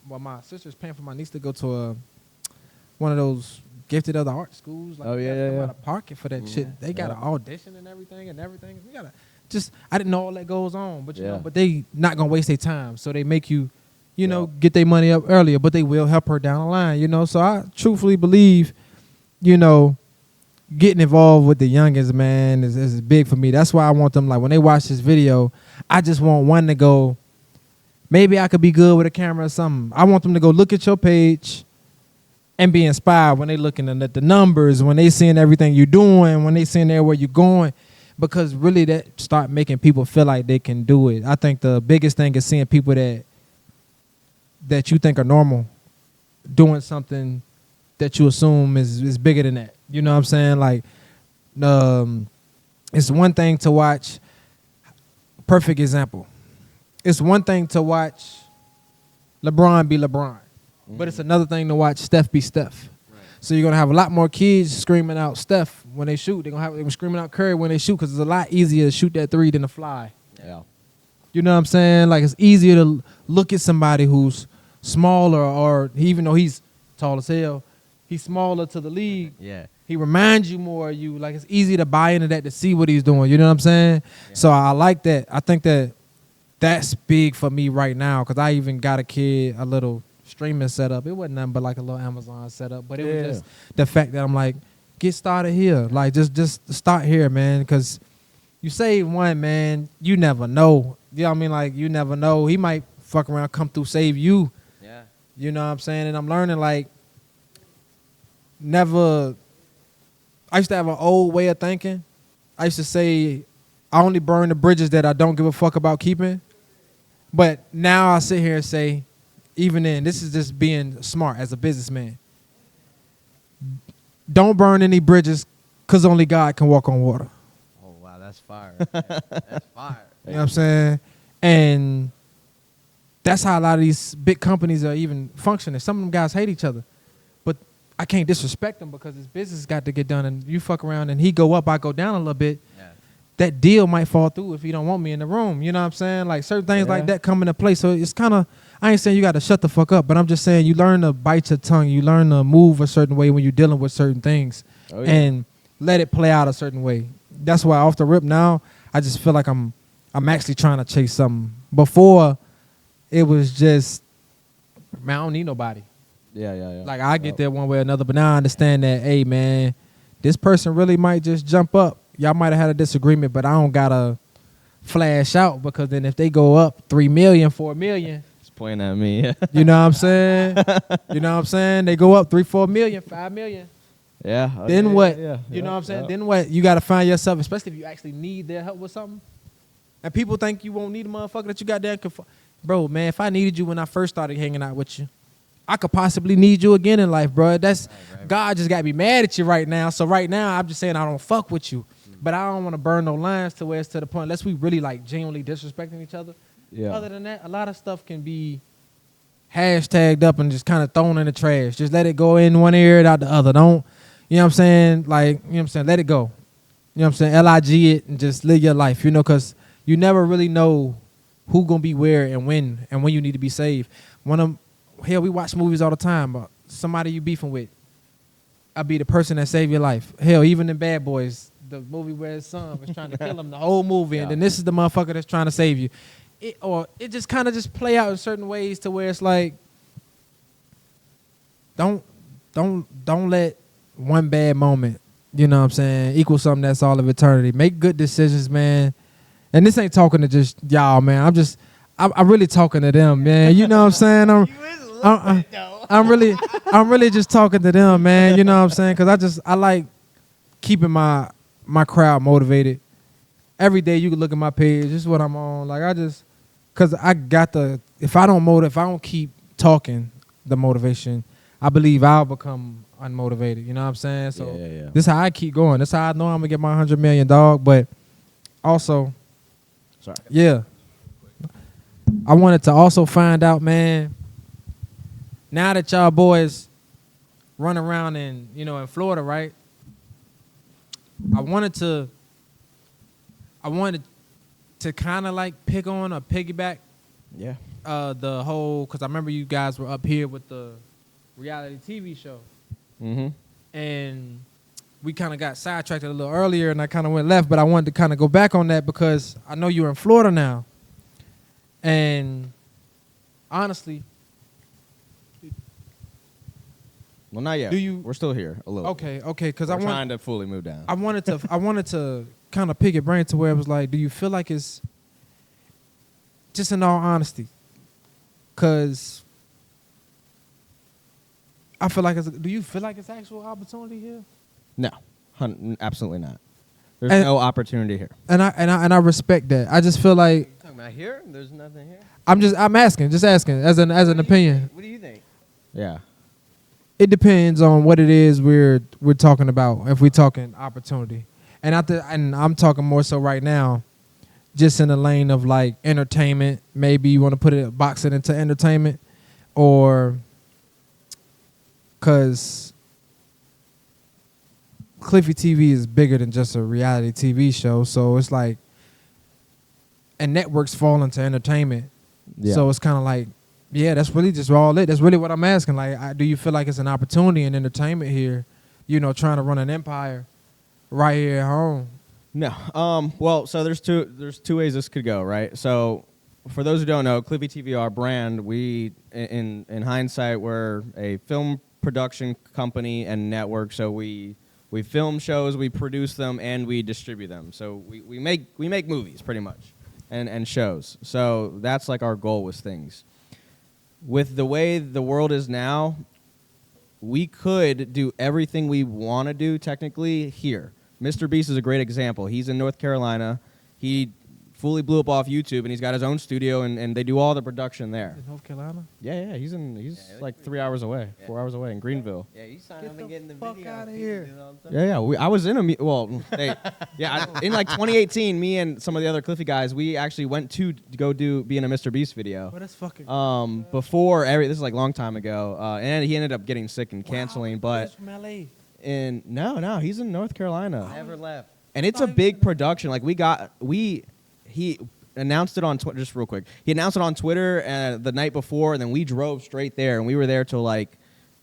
my sister's paying for my niece to go to one of those gifted other art schools. Like, Oh, you yeah, gotta come yeah. out of pocket for that shit. They got Yeah. an audition and everything. We gotta just. I didn't know all that goes on, but you Yeah. know, but they not gonna waste their time, so they make you, you know, get their money up earlier, but they will help her down the line. You know, so I truthfully believe, you know, getting involved with the youngins, man, is big for me. That's why I want them, like, when they watch this video, I just want one to go, maybe I could be good with a camera or something. I want them to go look at your page and be inspired when they looking at the numbers, when they seeing everything you're doing, when they seeing everywhere you're going, because really that start making people feel like they can do it. I think the biggest thing is seeing people that you think are normal doing something that you assume is bigger than that. You know what I'm saying? Like, it's one thing to watch. Perfect example. It's one thing to watch LeBron be LeBron, but it's another thing to watch Steph be Steph. So you're gonna have a lot more kids screaming out Steph when they shoot. They're gonna have them screaming out Curry when they shoot, because it's a lot easier to shoot that three than to fly. Yeah. You know what I'm saying? Like, it's easier to look at somebody who's smaller, or even though he's tall as hell, he's smaller to the league. Yeah. He reminds you more of you. Like, it's easy to buy into that, to see what he's doing. You know what I'm saying? Yeah. So I like that. I think that's big for me right now, because I even got a kid a little streaming setup. It wasn't nothing but like a little Amazon setup, but it was just the fact that I'm like, get started here. Like, just start here, man, because you save one, man, you never know. You know what I mean? Like, you never know. He might fuck around, come through, save you. Yeah. You know what I'm saying? And I'm learning, like, I used to have an old way of thinking, I used to say I only burn the bridges that I don't give a fuck about keeping. But now I sit here and say, even then, this is just being smart as a businessman. Don't burn any bridges because only God can walk on water. Oh wow, that's fire. That's fire. You know what I'm saying? And that's how a lot of these big companies are even functioning. Some of them guys hate each other. But I can't disrespect them because his business got to get done. And you fuck around and he go up, I go down a little bit. Yeah. That deal might fall through if he don't want me in the room. You know what I'm saying? Like certain things like that come into play. So it's kind of, I ain't saying you got to shut the fuck up, but I'm just saying you learn to bite your tongue. You learn to move a certain way when you're dealing with certain things and let it play out a certain way. That's why off the rip now, I just feel like I'm actually trying to chase something. Before, it was just, man, I don't need nobody. Yeah. Like I get there one way or another, but now I understand that, hey man, this person really might just jump up. Y'all might have had a disagreement, but I don't gotta flash out because then if they go up 3 million, 4 million, It's pointing at me. you know what I'm saying? You know what I'm saying? They go up 3, 4 million, 5 million. Yeah. Then what? Yeah. You know what I'm saying? Then what? You gotta find yourself, especially if you actually need their help with something. And people think you won't need a motherfucker that you got there. Bro, man, if I needed you when I first started hanging out with you, I could possibly need you again in life, bro. That's Right. God just got me mad at you right now. So right now, I'm just saying I don't fuck with you. But I don't want to burn no lines to where it's to the point, unless we really like genuinely disrespecting each other. Yeah. Other than that, a lot of stuff can be hashtagged up and just kind of thrown in the trash. Just let it go in one ear and out the other. Don't, you know what I'm saying? Like, you know what I'm saying? Let it go. You know what I'm saying? L-I-G it and just live your life, you know, because you never really know who going to be where and when you need to be saved. Hell, we watch movies all the time, but somebody you beefing with, I'll be the person that saved your life. Hell, even in Bad Boys, the movie where his son was trying to kill him the whole movie, and then this is the motherfucker that's trying to save you. It just kind of just play out in certain ways to where it's like, don't let one bad moment, you know what I'm saying, equal something that's all of eternity. Make good decisions, man. And this ain't talking to just y'all, man. I'm really talking to them, man. You know what I'm saying? I'm really just talking to them, man. You know what I'm saying? Because I like keeping my crowd motivated. Every day you can look at my page. This is what I'm on. Like because I got if I don't keep talking the motivation, I believe I'll become unmotivated. You know what I'm saying? So Yeah. this is how I keep going. This is how I know I'm gonna get my 100 million, dog. But also, Sorry. yeah, I wanted to also find out, man. Now that y'all boys run around in Florida, right? I wanted to kind of like pick on or piggyback Yeah. the whole, because I remember you guys were up here with the reality TV show, Mm-hmm. and we kind of got sidetracked a little earlier, and I kind of went left, but I wanted to kind of go back on that because I know you're in Florida now, and honestly, Well, not yet. We're still here a little. okay, because We're trying to fully move down. I wanted to kind of pick your brain to where it was like, do you feel like it's, just in all honesty, because I feel like do you feel like it's actual opportunity here? No, absolutely not. There's no opportunity here. And I respect that. I just feel like Talking about here? There's nothing here. I'm asking as an opinion. What do you think? Yeah. It depends on what it is we're talking about. If we're talking opportunity, and I'm talking more so right now, just in the lane of like entertainment. Maybe you want to box it into entertainment, or because Cliffy TV is bigger than just a reality TV show. So it's like, and networks fall into entertainment. Yeah. So it's kind of like, yeah, that's really just all it. That's really what I'm asking. Like, do you feel like it's an opportunity in entertainment here, trying to run an empire right here at home? No. Well, so there's two ways this could go, right? So for those who don't know, Cliffy TV, our brand, we in hindsight, we're a film production company and network. So we film shows, we produce them, and we distribute them. So we make movies pretty much, and shows. So that's like our goal with things. With the way the world is now, we could do everything we want to do technically here. Mr. Beast is a great example. He's in North Carolina. He fully blew up off YouTube, and he's got his own studio, and they do all the production there. In North Carolina? Yeah, he's like 3 hours away, 4 hours away in Greenville. Yeah, you signed up and Get getting the the fuck video. outta People here. do it all the time. Yeah. I was in in like 2018, me and some of the other Cliffy guys, we actually went to go be in a Mr. Beast video. Oh, that's fucking. Before this is like a long time ago, and he ended up getting sick and canceling. But He's from LA. no, he's in North Carolina. Never left. And it's a big production. Like he announced it on Twitter. Just real quick, he announced it on Twitter the night before, and then we drove straight there, and we were there till we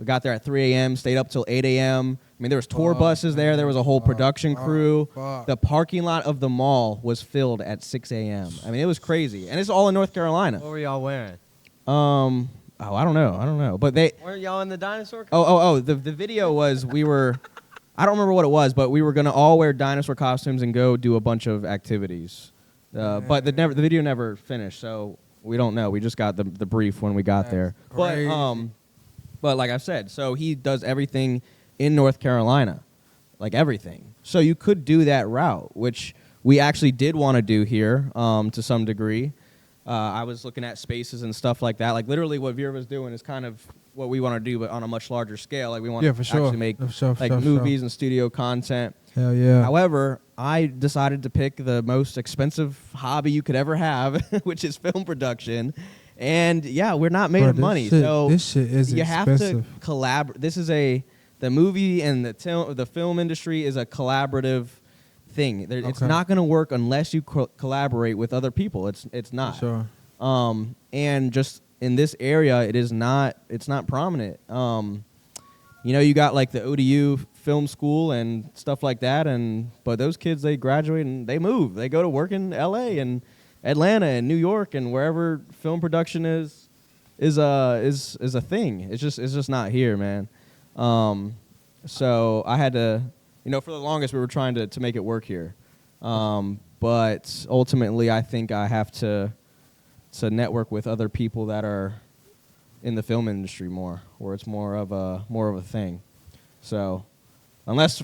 got there at 3 a.m. Stayed up till 8 a.m. I mean, there was tour buses there. There was a whole production crew. The parking lot of the mall was filled at 6 a.m. I mean, it was crazy, and it's all in North Carolina. What were y'all wearing? I don't know, but they. Weren't y'all in the dinosaur? The video was we were. I don't remember what it was, but we were gonna all wear dinosaur costumes and go do a bunch of activities. But the video never finished, so we don't know. We just got the brief when we got there. Crazy. But like I said, so he does everything in North Carolina, like everything. So you could do that route, which we actually did want to do here to some degree. I was looking at spaces and stuff like that. Like literally, what Vera was doing is kind of what we want to do, but on a much larger scale. Like we want to actually make movies and studio content. Hell yeah. However, I decided to pick the most expensive hobby you could ever have, which is film production. And yeah, we're not made of money, so this shit is you expensive. have to collaborate. This is the movie and the film industry is a collaborative thing. It's not going to work unless you collaborate with other people. It's not. Sure. And just in this area, it's not prominent. You got like the ODU film school and stuff like that, but those kids, they graduate and they move. They go to work in LA and Atlanta and New York and wherever film production is a thing. It's just not here, man. So I had to, for the longest we were trying to make it work here. But ultimately I think I have to network with other people that are in the film industry more, where it's more of a thing. So unless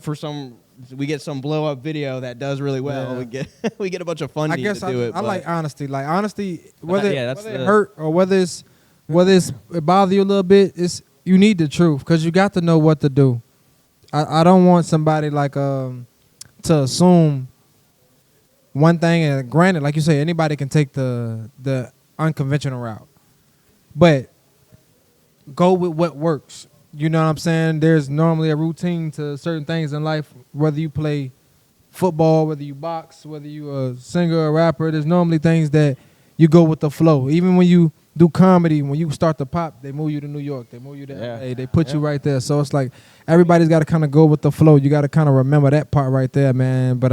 we get some blow up video that does really well, we get a bunch of funding to do it. I like honesty. Like honesty, whether it that's hurt or whether it bother you a little bit, you need the truth because you got to know what to do. I don't want somebody like to assume one thing, and granted, like you say, anybody can take the unconventional route, but go with what works. You know what I'm saying? There's normally a routine to certain things in life, whether you play football, whether you box, whether you a singer or rapper. There's normally things that you go with the flow. Even when you do comedy, when you start to pop, they move you to New York, they move you to LA, they put you right there. So it's like everybody's got to kind of go with the flow. You got to kind of remember that part right there, man. But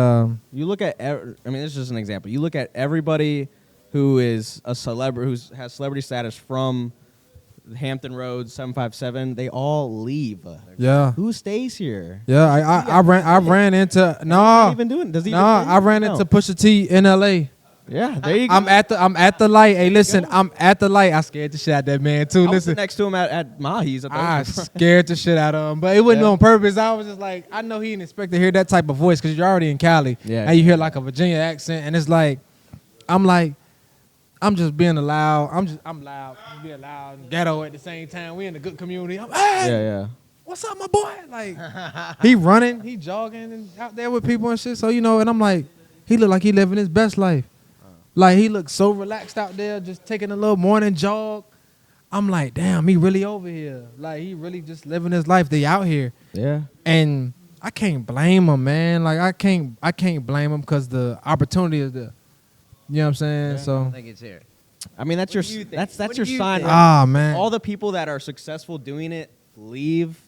you look at, this is just an example. You look at everybody who is a celebrity, who has celebrity status from Hampton Roads, 757, they all leave. Yeah. Who stays here? Yeah, I ran into Not even doing. Does he? I ran into Pusha T in LA. Yeah, there you go. I'm at the light. Hey, listen, I'm at the light. I scared the shit out of that man too. I was Listen, next to him at Mahi's. I scared the shit out of him, but it wasn't on purpose. I was just like, I know he didn't expect to hear that type of voice because you're already in Cali, and you hear like a Virginia accent, and it's like, I'm just being loud. I'm loud. I'm being loud and ghetto at the same time. We in a good community. I'm, hey, what's up, my boy? Like, he running, he jogging and out there with people and shit. So, and I'm like, he look like he living his best life. Like, he looked so relaxed out there, just taking a little morning jog. I'm like, damn, he really over here. Like, he really just living his life. They out here. Yeah. And I can't blame him, man. Like, I can't blame him because the opportunity is there. You know what I'm saying? Yeah. So I think it's here. I mean, that's your sign. Man. All the people that are successful doing it leave.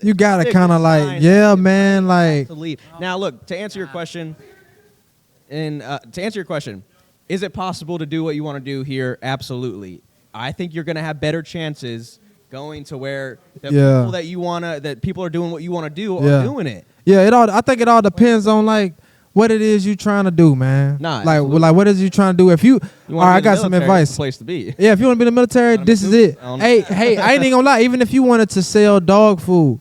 You gotta kind of like, man, like to leave. Now, look, to answer your question, is it possible to do what you want to do here? Absolutely. I think you're gonna have better chances going to where the people that people are doing what you want to do are doing it. Yeah, I think it all depends on like what it is you trying to do, man. Like what is you trying to do? If you all right, I got some advice. Place to be. Yeah, if you want to be in the military, this is it. Hey, I ain't even gonna lie. Even if you wanted to sell dog food,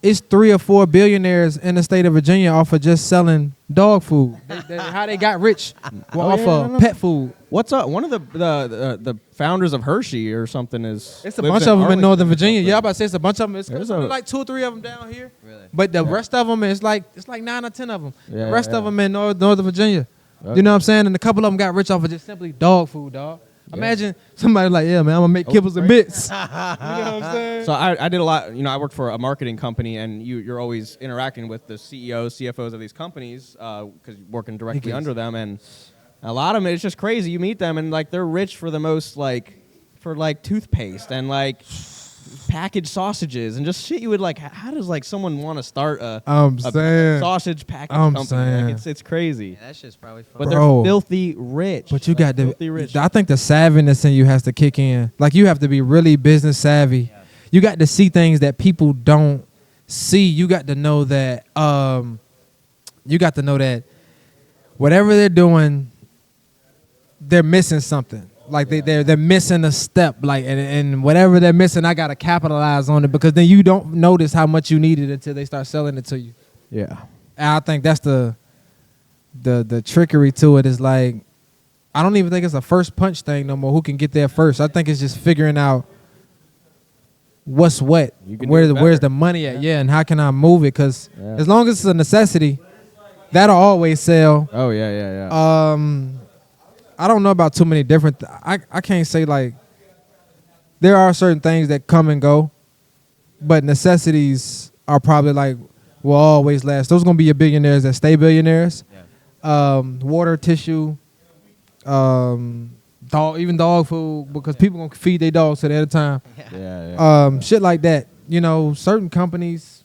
it's 3 or 4 billionaires in the state of Virginia off of just selling dog food. How they got rich off of pet food. What's up? One of the founders of Hershey or something is. It's a lives bunch in of them in Arlington Northern or Virginia. something. Yeah, I'm about to say it's a bunch of them. It's There's like 2 or 3 of them down here. Really? But the rest of them is like 9 or 10 of them. Yeah, the rest yeah. of them in Northern Virginia. Okay. You know what I'm saying? And a couple of them got rich off of just simply dog food, dog. Imagine somebody like, yeah, man, I'm gonna make kibbles and bits. You know what I'm saying? So I did a lot. I worked for a marketing company, and you're always interacting with the CEOs, CFOs of these companies because you're working directly under them, and a lot of them, it's just crazy. You meet them, and like they're rich for the most for toothpaste and like packaged sausages and just shit you would like. How does like someone want to start a sausage package company? saying. Like, it's crazy. Yeah, that shit's probably fun. But Bro. they're filthy rich. But you Like, got filthy rich. I think the savviness in you has to kick in. Like you have to be really business savvy. You got to see things that people don't see. You got to know that. Whatever they're doing, they're missing something. Like they're missing a step. Like and whatever they're missing, I gotta capitalize on it because then you don't notice how much you need it until they start selling it to you. Yeah. And I think that's the trickery to it is like, I don't even think it's a first punch thing no more. Who can get there first? I think it's just figuring out what's what, You can do it where's better. the money at, and how can I move it? Because Yeah. as long as it's a necessity, that'll always sell. Oh yeah. I don't know about too many different. I can't say like there are certain things that come and go, but necessities are probably like will always last. Those are gonna be your billionaires that stay billionaires. Yeah. Water, tissue, even dog food because people gonna feed their dogs at a time. Yeah. Shit like that. You know, certain companies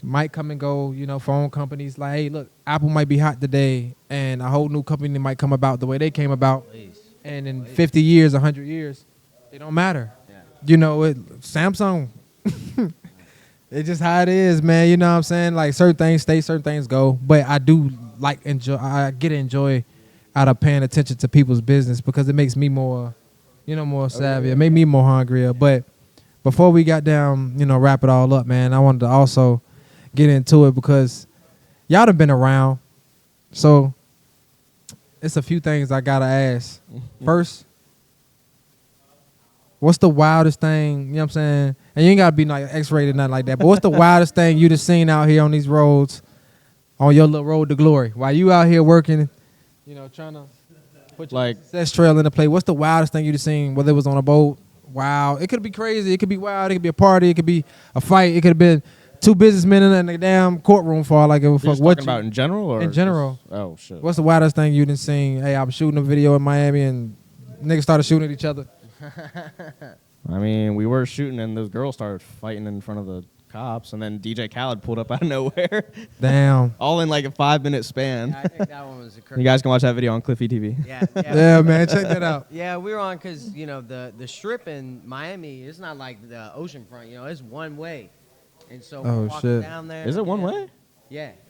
might come and go. You know, phone companies like, hey, look, Apple might be hot today, and a whole new company might come about the way they came about. Please. And in 50 years, 100 years, it don't matter. Yeah. You know, Samsung. It's just how it is, man. You know what I'm saying? Like certain things stay, certain things go. But I do I get enjoy out of paying attention to people's business because it makes me more, more savvy. It made me more hungrier. But before we got down, wrap it all up, man, I wanted to also get into it because y'all done been around. So it's a few things I gotta ask. First, what's the wildest thing, you know what I'm saying? And you ain't gotta be like X-rated, nothing like that. But what's the wildest thing you done seen out here on these roads, on your little road to glory? While you out here working, trying to put your Like- success trail into play. What's the wildest thing you done seen? Whether it was on a boat, wow. It could be crazy. It could be wild. It could be a party. It could be a fight. It could have been two businessmen in a damn courtroom for all I give a You're fuck. just What talking about in general or in general. just- oh shit. What's the wildest thing you done seen? Hey, I was shooting a video in Miami and niggas started shooting at each other. I mean, we were shooting and those girls started fighting in front of the cops, and then DJ Khaled pulled up out of nowhere, Damn. all in like a 5-minute span. Yeah, I think that one was a crazy. You guys can watch that video on Cliffy TV. Yeah. Yeah, man, check that out. Yeah, we were on because the strip in Miami is not like the oceanfront. It's one way, and so Oh, we're walking shit. down there. Is it one yeah. way?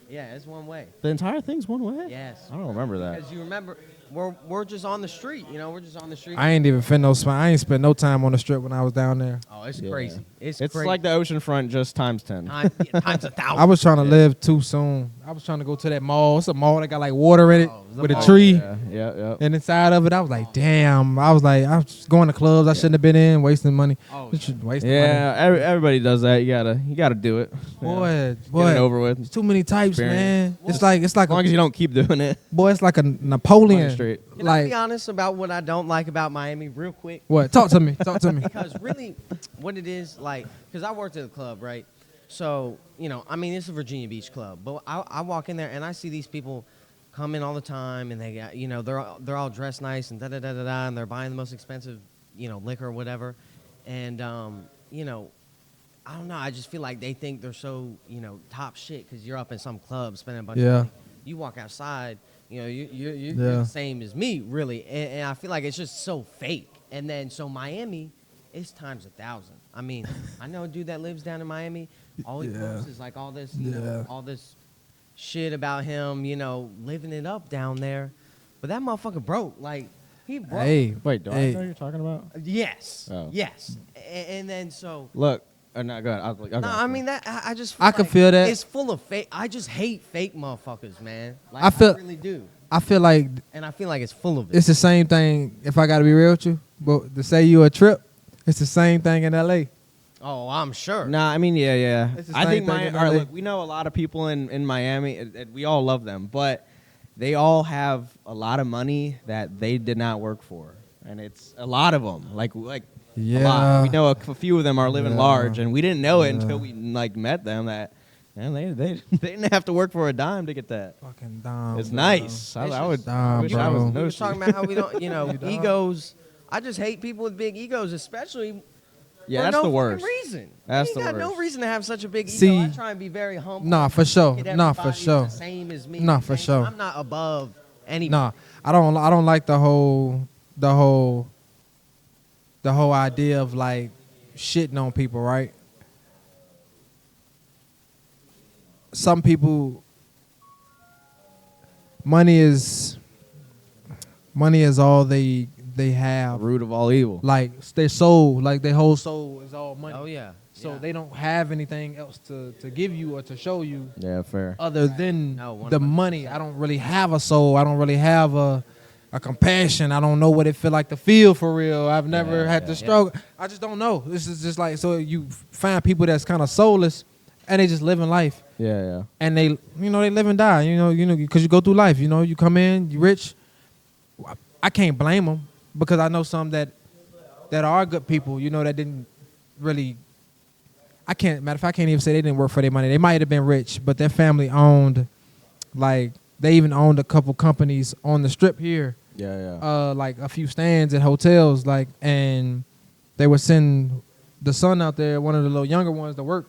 Yeah, it's one way. The entire thing's one way? Yes. I don't remember that. Because you remember, we're just on the street. We're just on the street. I ain't even I ain't spent no time on the strip when I was down there. Oh, it's Yeah. crazy. It's It's crazy. like the ocean front just times 10. Times 1,000. I was trying to live too soon. I was trying to go to that mall. It's a mall that got like water in it Oh, the with a mall. tree. Yeah. And inside of it, I was like, damn. I was going to clubs I shouldn't have been in, wasting money. Oh, Wasting money. Yeah, everybody does that. You gotta do it. Boy, Get boy. it over with. There's too many types, Experience. man. It's like As long as you don't keep doing it. boy, it's like a on Napoleon. the street. Can I be Like honest about what I don't like about Miami real quick? what? Talk to me. Talk to me. Because really, what it is, because I worked at a club, right? So, it's a Virginia Beach club. But I walk in there and I see these people come in all the time and they got, they're all dressed nice and da-da-da-da-da, and they're buying the most expensive, liquor or whatever. And, I don't know. I just feel like they think they're so, top shit because you're up in some club spending a bunch of money. You walk outside, you're the same as me, really. And I feel like it's just so fake. And then, so Miami, it's times 1,000. I mean, I know a dude that lives down in Miami. All he posts is like all this, all this shit about him, living it up down there. But that motherfucker broke. Like, he broke. Hey, Wait, do I Hey. know what you're talking about? Yes. Oh. Yes. And then so. Look, No, go ahead. I'll No, go. I mean that. I just. I can feel that. It's full of fake. I just hate fake motherfuckers, man. Like, I feel- I really do, I feel like and I feel like it's full of it. it's the same thing. If I got to be real with you, but to say you a trip, it's the same thing in L.A. Oh, I'm sure. Nah, I mean, yeah. It's the I same think thing in all right, LA. look, we know a lot of people in Miami, and we all love them, but they all have a lot of money that they did not work for, and it's a lot of them. Like a lot. Yeah. We know a few of them are living Yeah. large, and we didn't know it Yeah. until we met them. That man, they didn't have to work for a dime to get that. Fucking dumb. It's bro. nice. I would. Nah, I wish bro. I was in We were those talking shoes. about how we don't, dog. egos. I just hate people with big egos, especially Yeah, for that's no the fucking worst. reason. That's you the ain't got no worst. reason to have such a big ego. See- I try and be very humble. Nah, for sure. Look at Nah, for everybody sure. The same as me. Nah, for sure. I'm not above anybody. Nah, I don't like the whole idea of like shitting on people, right? Some people, money is all they have. Root of all evil. Like their soul, like their whole soul is all money. Oh yeah. So Yeah. they don't have anything else to give you or to show you Yeah, fair. other than No, the 100%. money. I don't really have a soul. I don't really have a compassion. I don't know what it feel like to feel for real. I've never had to struggle. I just don't know. This is just like, so you find people that's kind of soulless and they just living life. Yeah. And they, they live and die, because you go through life, you come in, you rich. I can't blame them because I know some that are good people, that didn't really, matter of fact, I can't even say they didn't work for their money. They might have been rich, but their family owned, like, they even owned a couple companies on the strip here, Yeah. like a few stands at hotels, like, and they would send the son out there, one of the little younger ones, to work.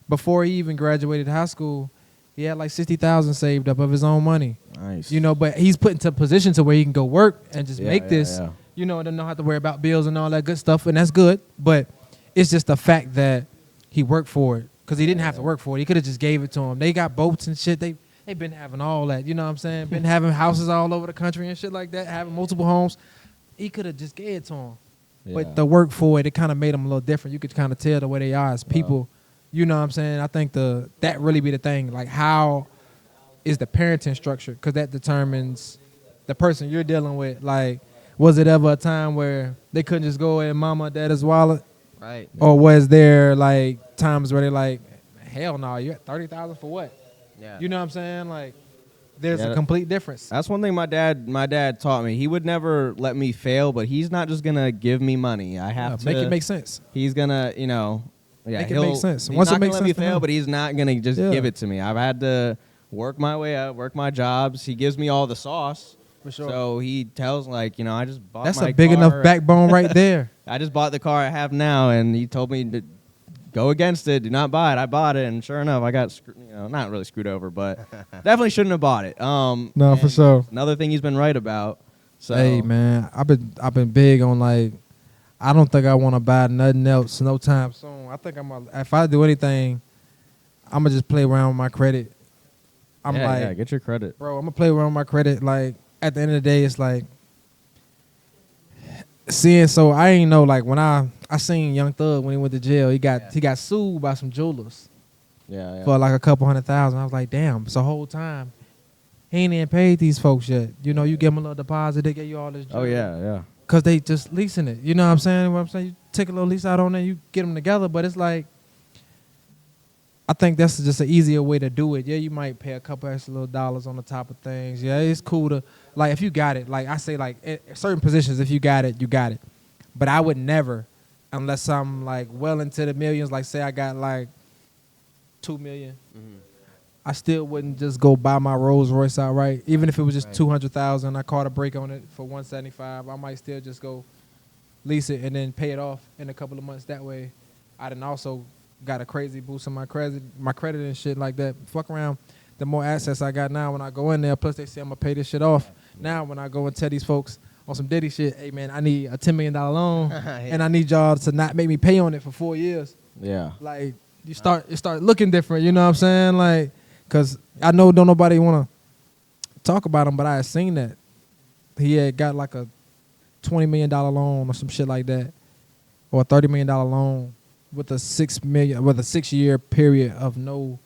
Before he even graduated high school, he had like $60,000 saved up of his own money. Nice. But he's put into a position to where he can go work and just make this, yeah. and don't have to worry about bills and all that good stuff, and that's good. But it's just the fact that he worked for it because he didn't have to work for it. He could have just gave it to him. They got boats and shit. They've been having all that, you know what I'm saying? Been having houses all over the country and shit like that, having multiple homes. He could have just gave it to him. Yeah. But the work for it kind of made them a little different. You could kind of tell the way they are as people. You know what I'm saying? I think that really be the thing. Like, how is the parenting structure? Because that determines the person you're dealing with. Like, was it ever a time where they couldn't just go in mama or daddy's wallet? Right. Or was there, like, times where they're like, hell no, you got $30,000 for what? Yeah. You know what I'm saying? Like, there's Yeah, a complete difference. That's one thing my dad taught me. He would never let me fail, but he's not just gonna give me money. I have to Make it make sense. He's gonna, yeah, Make it make sense. He's Once it not gonna makes let me sense to fail, him. but he's not gonna just Yeah. give it to me. I've had to work my way up, work my jobs. He gives me all the sauce. For sure. So he tells I just bought That's my a big car. enough backbone right there. I just bought the car I have now, and he told me to go against it. Do not buy it. I bought it, and sure enough, I got not really screwed over, but definitely shouldn't have bought it. No, for and sure. Another thing he's been right about. So Hey man, I've been big on like, I don't think I want to buy nothing else no time soon. I think if I do anything, I'm gonna just play around with my credit. I'm yeah, get your credit. bro, I'm gonna play around with my credit. Like, at the end of the day, it's like so I ain't know, like, when I seen Young Thug when he went to jail, he got sued by some jewelers Yeah. for like a couple $100,000. I was like, damn, so the whole time he ain't even paid these folks yet. You give them a little deposit, they give you all this Oh jewelry. yeah. Because they just leasing it. You know what I'm saying? What I'm saying? You take a little lease out on it, you get them together. But it's like, I think that's just an easier way to do it. Yeah, you might pay a couple extra little dollars on the top of things. Yeah, it's cool to, like, if you got it. Like I say, like, at certain positions, if you got it, you got it. But I would never, unless I'm, like, well into the millions, like, say I got, like, $2 million. I still wouldn't just go buy my Rolls Royce outright. Even if it was just $200,000, I caught a break on it for $175. I might still just go lease it and then pay it off in a couple of months. That way, I done also got a crazy boost on my credit and shit like that. Fuck around. The more assets I got now when I go in there, plus they say I'm gonna pay this shit off. Now when I go and tell these folks on some Diddy shit, hey man, I need a $10 million loan, and I need y'all to not make me pay on it for 4 years. Yeah. Like, it start looking different. You know what I'm saying? Like, cause I know don't nobody want to talk about him, but I had seen that he had got like a $20 million loan or some shit like that, or a $30 million loan, with a 6-year period of no,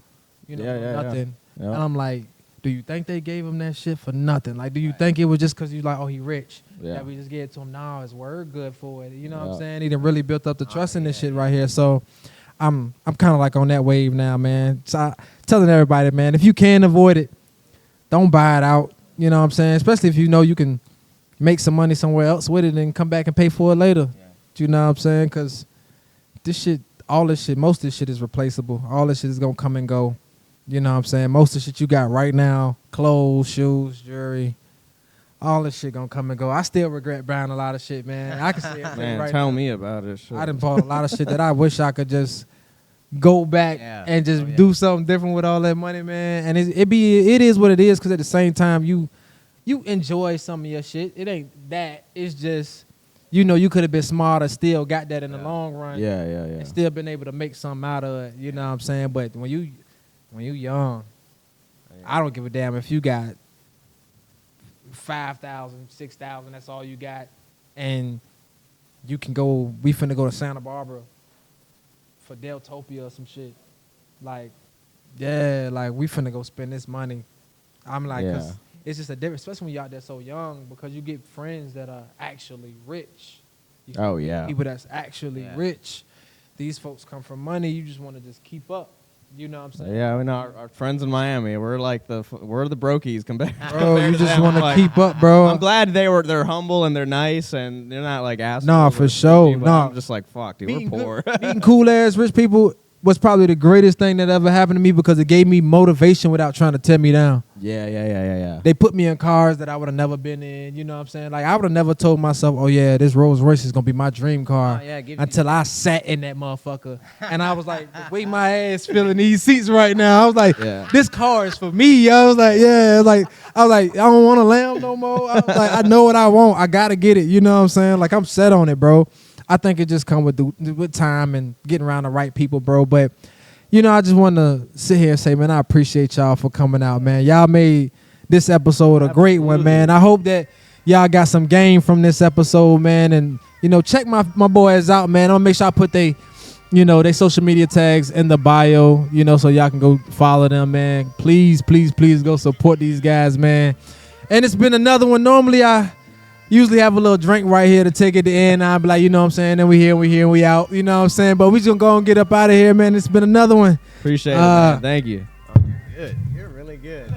Yeah. nothing. Yeah. And I'm like, do you think they gave him that shit for nothing? Like, do you think it was just because you like, oh, he rich? Yeah. That we just gave it to him. Nah, his word good for it. You know what I'm Yeah. saying? He done really built up the trust in this shit right here. So I'm kind of like on that wave now, man. So telling everybody, man, if you can avoid it, don't buy it out. You know what I'm saying? Especially if you know you can make some money somewhere else with it and come back and pay for it later. Yeah. You know what I'm saying? Because this shit, all this shit, most of this shit is replaceable. All this shit is going to come and go. You know what I'm saying? Most of the shit you got right now, clothes, shoes, jewelry, all this shit going to come and go. I still regret buying a lot of shit, man. I can say it Man, right tell now. me about it. Shit. I done bought a lot of shit that I wish I could just go back Yeah. and just Oh, yeah. do something different with all that money, man. And it is what it is, because at the same time you enjoy some of your shit. It ain't that. It's just, you could have been smarter, still got that in the long run. Yeah. And still been able to make something out of it. You know what I'm saying? But when you young, I don't give a damn if you got 5,000, 6,000, that's all you got. And we finna go to Santa Barbara for Deltopia or some shit. Like, yeah, like we finna go spend this money. I'm like, 'cause Yeah. it's just a difference, especially when you're out there so young, because you get friends that are actually rich. You Oh, get yeah. people that's actually Yeah. rich. These folks come from money. You just want to just keep up. You know what I'm saying? Yeah, we know our friends in Miami. We're like we're the brokies compared. Bro, you just want to Like, keep up, bro. I'm glad they're humble and they're nice and they're not like assholes. Nah, or for shitty, sure. but Nah. I'm just like, fuck, dude, Meeting we're poor. meeting cool ass rich people was probably the greatest thing that ever happened to me, because it gave me motivation without trying to tear me down. Yeah. They put me in cars that I would have never been in. You know what I'm saying? Like, I would have never told myself, oh yeah, this Rolls Royce is gonna be my dream car, Oh, yeah, until I sat in that motherfucker and I was like, the way my ass feeling these seats right now, I was like, Yeah. this car is for me. I was like, yeah, I was like, I don't want a lamb no more. I was like, I know what I want. I gotta get it. You know what I'm saying? Like, I'm set on it, bro. I think it just come with time and getting around the right people, bro. But I just want to sit here and say, man, I appreciate y'all for coming out, man. Y'all made this episode a great one, man. I hope that y'all got some game from this episode, man. And, check my boys out, man. I'm going to make sure I put they social media tags in the bio, so y'all can go follow them, man. Please, please, please go support these guys, man. And it's been another one. Normally, I usually have a little drink right here to take it to end. I'll be like, you know what I'm saying? Then we here, we out. You know what I'm saying? But we just going to go and get up out of here, man. It's been another one. Appreciate it, man. Thank you. Good. You're really good.